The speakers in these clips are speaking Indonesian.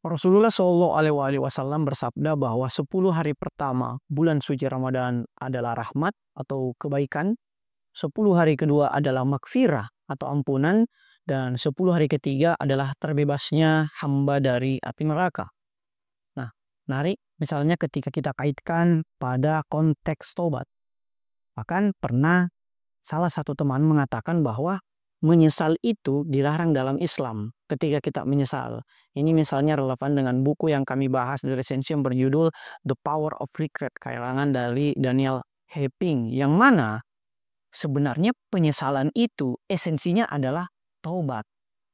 Rasulullah Shallallahu Alaihi Wasallam bersabda bahwa 10 hari pertama bulan suci Ramadan adalah rahmat atau kebaikan, 10 hari kedua adalah makfirah atau ampunan, dan 10 hari ketiga adalah terbebasnya hamba dari api neraka. Nah, menarik misalnya ketika kita kaitkan pada konteks tobat. Bahkan pernah salah satu teman mengatakan bahwa menyesal itu dilarang dalam Islam. Ketika kita menyesal, ini misalnya relevan dengan buku yang kami bahas di resensi yang berjudul The Power of Regret, karangan dari Daniel Heping, yang mana sebenarnya penyesalan itu esensinya adalah taubat.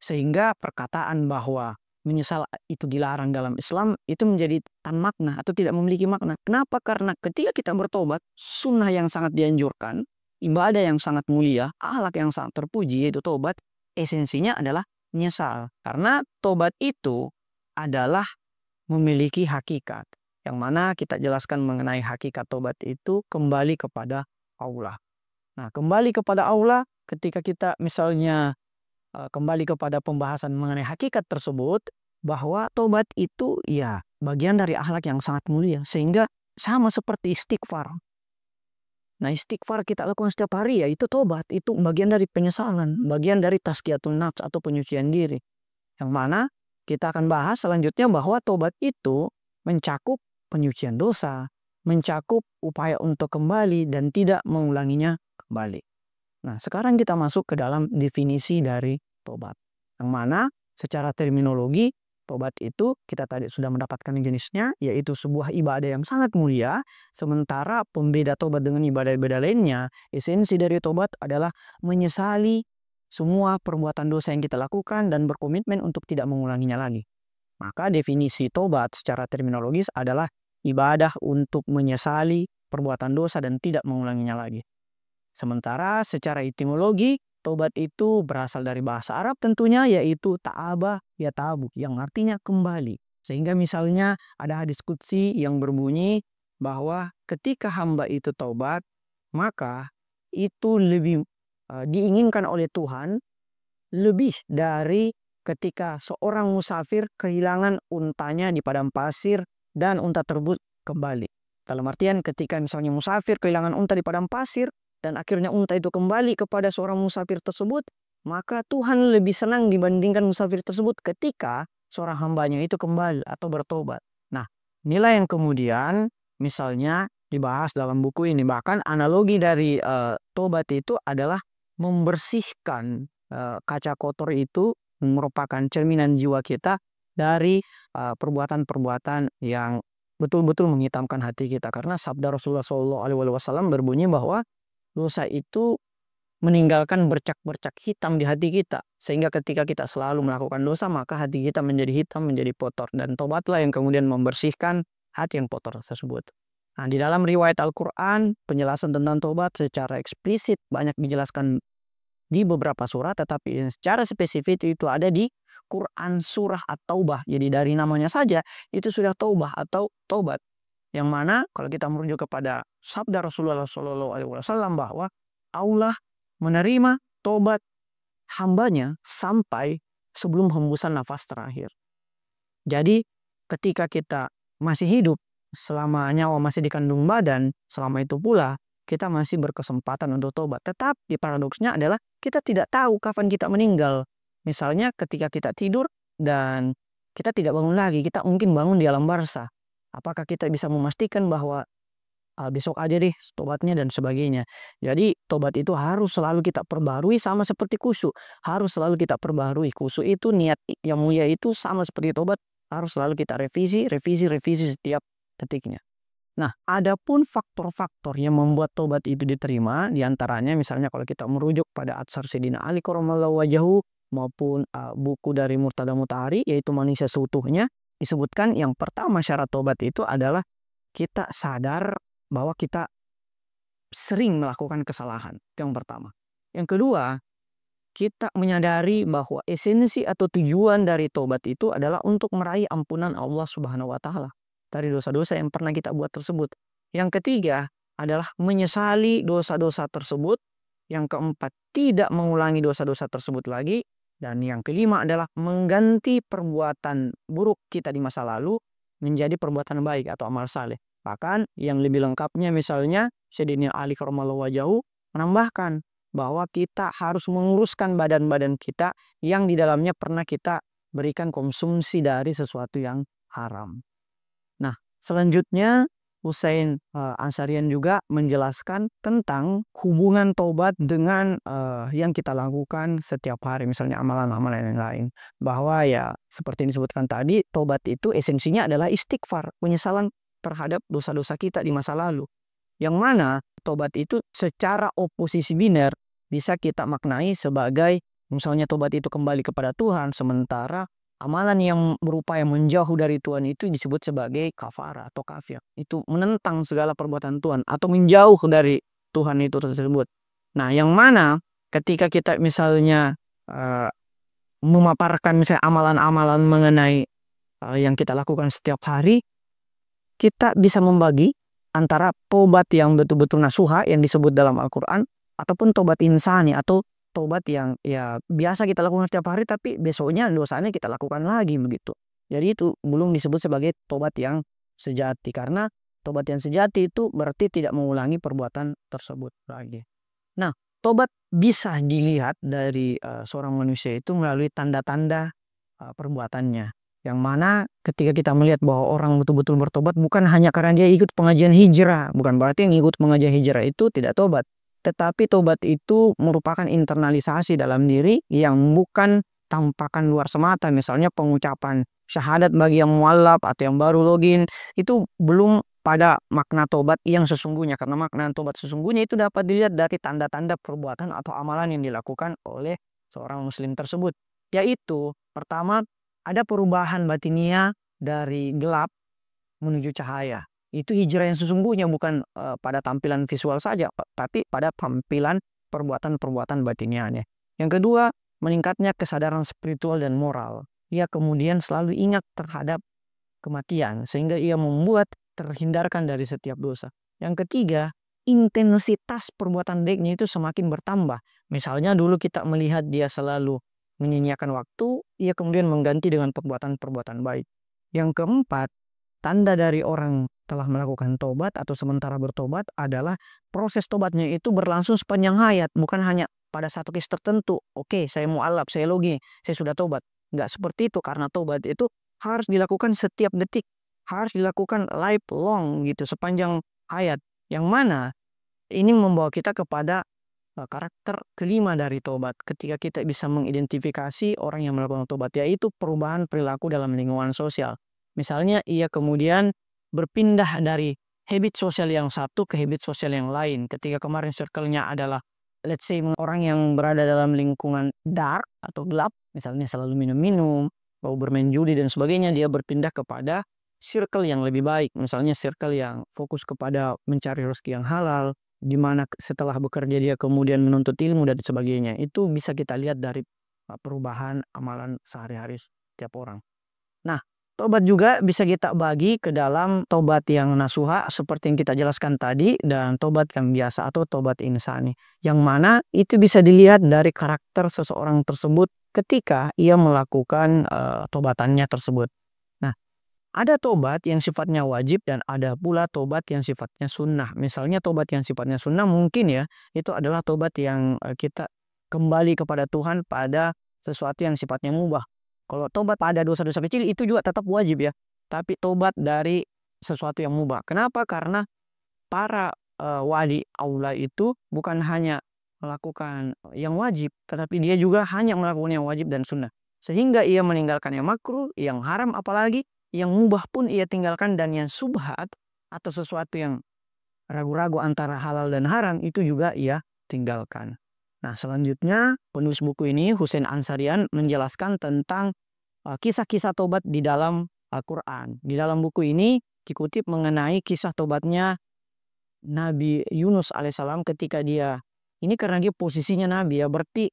Sehingga perkataan bahwa menyesal itu dilarang dalam Islam itu menjadi tanpa makna atau tidak memiliki makna. Kenapa? Karena ketika kita bertobat, sunnah yang sangat dianjurkan, ibadah yang sangat mulia, akhlak yang sangat terpuji, yaitu tobat, esensinya adalah menyesal. Karena tobat itu adalah memiliki hakikat. Yang mana kita jelaskan mengenai hakikat tobat itu kembali kepada Allah. Nah, kembali kepada Allah ketika kita misalnya kembali kepada pembahasan mengenai hakikat tersebut, bahwa tobat itu ya bagian dari akhlak yang sangat mulia. Sehingga sama seperti istighfar. Nah, istighfar kita lakukan setiap hari ya itu tobat. Itu bagian dari penyesalan, bagian dari tazkiyatun nafs atau penyucian diri. Yang mana kita akan bahas selanjutnya bahwa tobat itu mencakup penyucian dosa, mencakup upaya untuk kembali dan tidak mengulanginya kembali. Nah, sekarang kita masuk ke dalam definisi dari tobat. Yang mana secara terminologi tobat itu kita tadi sudah mendapatkan jenisnya, yaitu sebuah ibadah yang sangat mulia. Sementara pembeda tobat dengan ibadah-ibadah lainnya, esensi dari tobat adalah menyesali semua perbuatan dosa yang kita lakukan dan berkomitmen untuk tidak mengulanginya lagi. Maka definisi tobat secara terminologis adalah ibadah untuk menyesali perbuatan dosa dan tidak mengulanginya lagi. Sementara secara etimologi, tobat itu berasal dari bahasa Arab tentunya, yaitu ta'aba yatabu, yang artinya kembali. Sehingga misalnya ada hadis qudsi yang berbunyi bahwa ketika hamba itu taubat, maka itu lebih diinginkan oleh Tuhan lebih dari ketika seorang musafir kehilangan untanya di padang pasir dan unta tersebut kembali. Dalam artian ketika misalnya musafir kehilangan unta di padang pasir dan akhirnya unta itu kembali kepada seorang musafir tersebut, maka Tuhan lebih senang dibandingkan musafir tersebut ketika seorang hambanya itu kembali atau bertobat. Nah, nilai yang kemudian misalnya dibahas dalam buku ini. Bahkan analogi dari tobat itu adalah membersihkan kaca kotor itu, merupakan cerminan jiwa kita dari perbuatan-perbuatan yang betul-betul menghitamkan hati kita. Karena sabda Rasulullah SAW berbunyi bahwa dosa itu meninggalkan bercak-bercak hitam di hati kita. Sehingga ketika kita selalu melakukan dosa, maka hati kita menjadi hitam, menjadi kotor. Dan tobatlah yang kemudian membersihkan hati yang kotor tersebut. Nah, di dalam riwayat Al-Quran, penjelasan tentang tobat secara eksplisit banyak dijelaskan di beberapa surat, tetapi secara spesifik itu ada di Quran surah At-Taubah. Jadi dari namanya saja itu sudah taubah atau tobat. Yang mana kalau kita merujuk kepada sabda Rasulullah SAW bahwa Allah menerima tobat hambanya sampai sebelum hembusan nafas terakhir. Jadi ketika kita masih hidup, selama nyawa masih di kandung badan, selama itu pula kita masih berkesempatan untuk tobat. Tetapi paradoksnya adalah kita tidak tahu kapan kita meninggal. Misalnya ketika kita tidur dan kita tidak bangun lagi, kita mungkin bangun di alam barzah. Apakah kita bisa memastikan bahwa besok aja deh tobatnya dan sebagainya. Jadi tobat itu harus selalu kita perbarui, sama seperti khusyuk. Harus selalu kita perbarui. Khusyuk itu niat yang mulia itu sama seperti tobat. Harus selalu kita revisi setiap detiknya. Nah, adapun faktor-faktor yang membuat tobat itu diterima, diantaranya misalnya kalau kita merujuk pada Atsar Sayyidina Ali Karramallahu Wajahu maupun buku dari Murtada Mutahari, yaitu Manusia Seutuhnya, disebutkan yang pertama syarat tobat itu adalah kita sadar bahwa kita sering melakukan kesalahan. Itu yang pertama. Yang kedua, kita menyadari bahwa esensi atau tujuan dari tobat itu adalah untuk meraih ampunan Allah Subhanahu wa Ta'ala dari dosa-dosa yang pernah kita buat tersebut. Yang ketiga adalah menyesali dosa-dosa tersebut. Yang keempat, tidak mengulangi dosa-dosa tersebut lagi. Dan yang kelima adalah mengganti perbuatan buruk kita di masa lalu menjadi perbuatan baik atau amal saleh. Bahkan yang lebih lengkapnya misalnya Sayyidina Ali karramallahu wajahu menambahkan bahwa kita harus menguruskan badan-badan kita yang di dalamnya pernah kita berikan konsumsi dari sesuatu yang haram. Nah, selanjutnya Hussein Ansarian juga menjelaskan tentang hubungan tobat dengan yang kita lakukan setiap hari, misalnya amalan-amalan yang lain. Bahwa ya seperti yang disebutkan tadi, tobat itu esensinya adalah istighfar, penyesalan terhadap dosa-dosa kita di masa lalu. Yang mana tobat itu secara oposisi biner bisa kita maknai sebagai misalnya tobat itu kembali kepada Tuhan, sementara amalan yang berupaya menjauh dari Tuhan itu disebut sebagai kafara atau kafir. Itu menentang segala perbuatan Tuhan atau menjauh dari Tuhan itu tersebut. Nah, yang mana ketika kita misalnya memaparkan misalnya amalan-amalan mengenai yang kita lakukan setiap hari, kita bisa membagi antara tobat yang betul-betul nasuha yang disebut dalam Al-Quran ataupun tobat insani atau tobat yang ya biasa kita lakukan setiap hari tapi besoknya dosanya kita lakukan lagi begitu. Jadi itu belum disebut sebagai tobat yang sejati karena tobat yang sejati itu berarti tidak mengulangi perbuatan tersebut lagi. Nah, tobat bisa dilihat dari seorang manusia itu melalui tanda-tanda perbuatannya. Yang mana ketika kita melihat bahwa orang betul-betul bertobat bukan hanya karena dia ikut pengajian hijrah, bukan berarti yang ikut pengajian hijrah itu tidak tobat. Tetapi tobat itu merupakan internalisasi dalam diri yang bukan tampakan luar semata. Misalnya pengucapan syahadat bagi yang mualaf atau yang baru login. Itu belum pada makna tobat yang sesungguhnya. Karena makna tobat sesungguhnya itu dapat dilihat dari tanda-tanda perbuatan atau amalan yang dilakukan oleh seorang muslim tersebut. Yaitu pertama ada perubahan batiniah dari gelap menuju cahaya. Itu hijrah yang sesungguhnya bukan pada tampilan visual saja, tapi pada tampilan perbuatan-perbuatan batiniahnya. Yang kedua, meningkatnya kesadaran spiritual dan moral. Ia kemudian selalu ingat terhadap kematian, sehingga ia membuat terhindarkan dari setiap dosa. Yang ketiga, intensitas perbuatan baiknya itu semakin bertambah. Misalnya dulu kita melihat dia selalu menyia-nyiakan waktu, ia kemudian mengganti dengan perbuatan-perbuatan baik. Yang keempat, tanda dari orang telah melakukan tobat atau sementara bertobat adalah proses tobatnya itu berlangsung sepanjang hayat, bukan hanya pada satu case tertentu. Oke, saya mualaf, saya logi, saya sudah tobat. Nggak seperti itu karena tobat itu harus dilakukan setiap detik, harus dilakukan lifelong gitu sepanjang hayat. Yang mana ini membawa kita kepada karakter kelima dari tobat. Ketika kita bisa mengidentifikasi orang yang melakukan tobat, yaitu perubahan perilaku dalam lingkungan sosial. Misalnya ia kemudian berpindah dari habit sosial yang satu ke habit sosial yang lain. Ketika kemarin circle-nya adalah let's say orang yang berada dalam lingkungan dark atau gelap, misalnya selalu minum-minum, mau bermain judi dan sebagainya, dia berpindah kepada circle yang lebih baik. Misalnya circle yang fokus kepada mencari rezeki yang halal, di mana setelah bekerja dia kemudian menuntut ilmu dan sebagainya. Itu bisa kita lihat dari perubahan amalan sehari-hari setiap orang. Nah, tobat juga bisa kita bagi ke dalam tobat yang nasuha seperti yang kita jelaskan tadi dan tobat yang biasa atau tobat insani. Yang mana itu bisa dilihat dari karakter seseorang tersebut ketika ia melakukan tobatannya tersebut. Nah, ada tobat yang sifatnya wajib dan ada pula tobat yang sifatnya sunnah. Misalnya tobat yang sifatnya sunnah mungkin ya itu adalah tobat yang kita kembali kepada Tuhan pada sesuatu yang sifatnya mubah. Kalau tobat pada dosa-dosa kecil itu juga tetap wajib ya. Tapi tobat dari sesuatu yang mubah. Kenapa? Karena para wali Allah itu bukan hanya melakukan yang wajib, tetapi dia juga hanya melakukan yang wajib dan sunnah. Sehingga ia meninggalkan yang makruh, yang haram apalagi, yang mubah pun ia tinggalkan dan yang subhat atau sesuatu yang ragu-ragu antara halal dan haram itu juga ia tinggalkan. Nah, selanjutnya penulis buku ini Hussein Ansarian menjelaskan tentang kisah-kisah tobat di dalam Al-Quran. Di dalam buku ini dikutip mengenai kisah tobatnya Nabi Yunus alaihissalam ketika dia, ini karena dia posisinya Nabi ya, berarti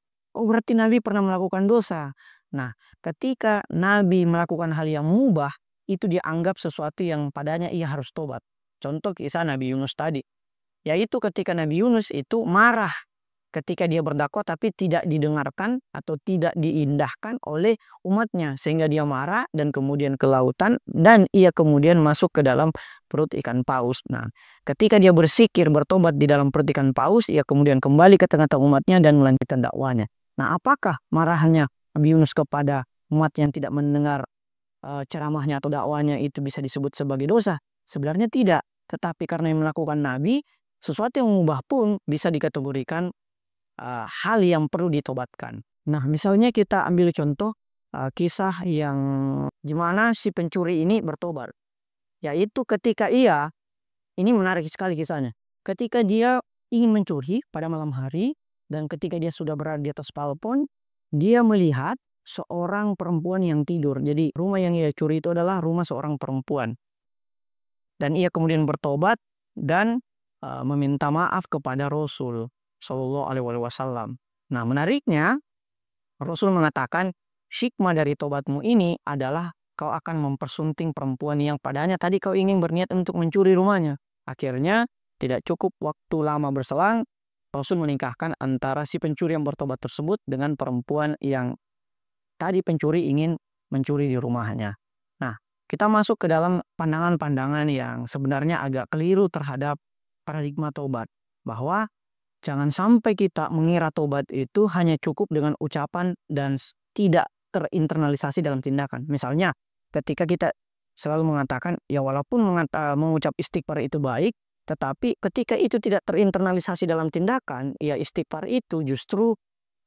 Nabi pernah melakukan dosa. Nah, ketika Nabi melakukan hal yang mubah, itu dianggap sesuatu yang padanya ia harus tobat. Contoh kisah Nabi Yunus tadi. Yaitu ketika Nabi Yunus itu marah ketika dia berdakwah tapi tidak didengarkan atau tidak diindahkan oleh umatnya, sehingga dia marah dan kemudian ke lautan dan ia kemudian masuk ke dalam perut ikan paus. Nah, ketika dia bersikir bertobat di dalam perut ikan paus, ia kemudian kembali ke tengah-tengah umatnya dan melanjutkan dakwanya. Nah, apakah marahnya Nabi Yunus kepada umat yang tidak mendengar ceramahnya atau dakwanya itu bisa disebut sebagai dosa? Sebenarnya tidak, tetapi karena yang melakukan Nabi, sesuatu yang mengubah pun bisa dikategorikan hal yang perlu ditobatkan. Nah, misalnya kita ambil contoh kisah yang gimana si pencuri ini bertobat. Yaitu ketika ini menarik sekali kisahnya. Ketika dia ingin mencuri pada malam hari, dan ketika dia sudah berada di atas balkon, dia melihat seorang perempuan yang tidur. Jadi rumah yang ia curi itu adalah rumah seorang perempuan. Dan ia kemudian bertobat dan meminta maaf kepada Rasul Shallallahu Alaihi Wasallam. Nah, menariknya Rasul mengatakan hikmah dari tobatmu ini adalah kau akan mempersunting perempuan yang padanya tadi kau ingin berniat untuk mencuri rumahnya. Akhirnya tidak cukup waktu lama berselang, Rasul menikahkan antara si pencuri yang bertobat tersebut dengan perempuan yang tadi pencuri ingin mencuri di rumahnya. Nah, kita masuk ke dalam pandangan-pandangan yang sebenarnya agak keliru terhadap paradigma tobat. Bahwa jangan sampai kita mengira tobat itu hanya cukup dengan ucapan dan tidak terinternalisasi dalam tindakan. Misalnya, ketika kita selalu mengatakan, ya walaupun mengucap istighfar itu baik, tetapi ketika itu tidak terinternalisasi dalam tindakan, ya istighfar itu justru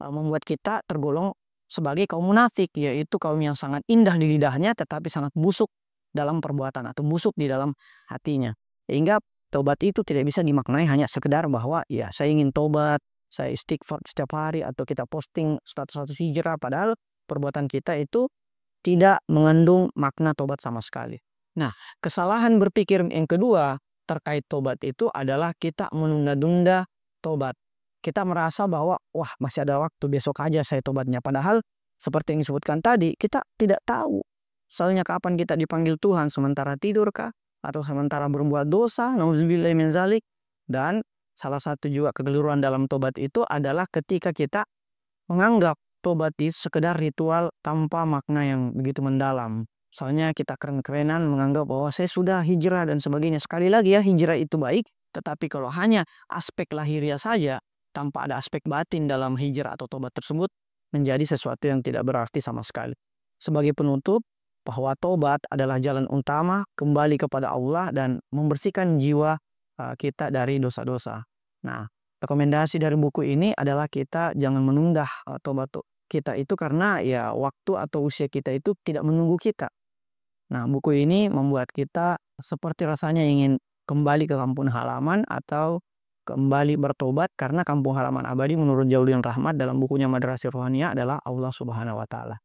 membuat kita tergolong sebagai kaum munafik, yaitu kaum yang sangat indah di lidahnya, tetapi sangat busuk dalam perbuatan atau busuk di dalam hatinya. Sehingga tobat itu tidak bisa dimaknai hanya sekedar bahwa ya saya ingin tobat, saya istighfar setiap hari, atau kita posting status-status hijrah, padahal perbuatan kita itu tidak mengandung makna tobat sama sekali. Nah, kesalahan berpikir yang kedua terkait tobat itu adalah kita menunda-nunda tobat. Kita merasa bahwa wah masih ada waktu, besok aja saya tobatnya. Padahal seperti yang disebutkan tadi, kita tidak tahu soalnya kapan kita dipanggil Tuhan, sementara tidur kah? Atau sementara berbuat dosa, nauzubillahi min zalik. Dan salah satu juga kekeliruan dalam tobat itu adalah ketika kita menganggap tobat itu sekedar ritual tanpa makna yang begitu mendalam. Soalnya kita keren-kerenan menganggap bahwa saya sudah hijrah dan sebagainya. Sekali lagi ya, hijrah itu baik, tetapi kalau hanya aspek lahiriah saja, tanpa ada aspek batin dalam hijrah atau tobat tersebut, menjadi sesuatu yang tidak berarti sama sekali. Sebagai penutup, bahwa tobat adalah jalan utama kembali kepada Allah dan membersihkan jiwa kita dari dosa-dosa. Nah, rekomendasi dari buku ini adalah kita jangan menunda tobat kita itu karena ya waktu atau usia kita itu tidak menunggu kita. Nah, buku ini membuat kita seperti rasanya ingin kembali ke kampung halaman atau kembali bertobat, karena kampung halaman abadi menurut Jauhardin Rahmat dalam bukunya Madrasah Rohaniyah adalah Allah Subhanahu wa Ta'ala.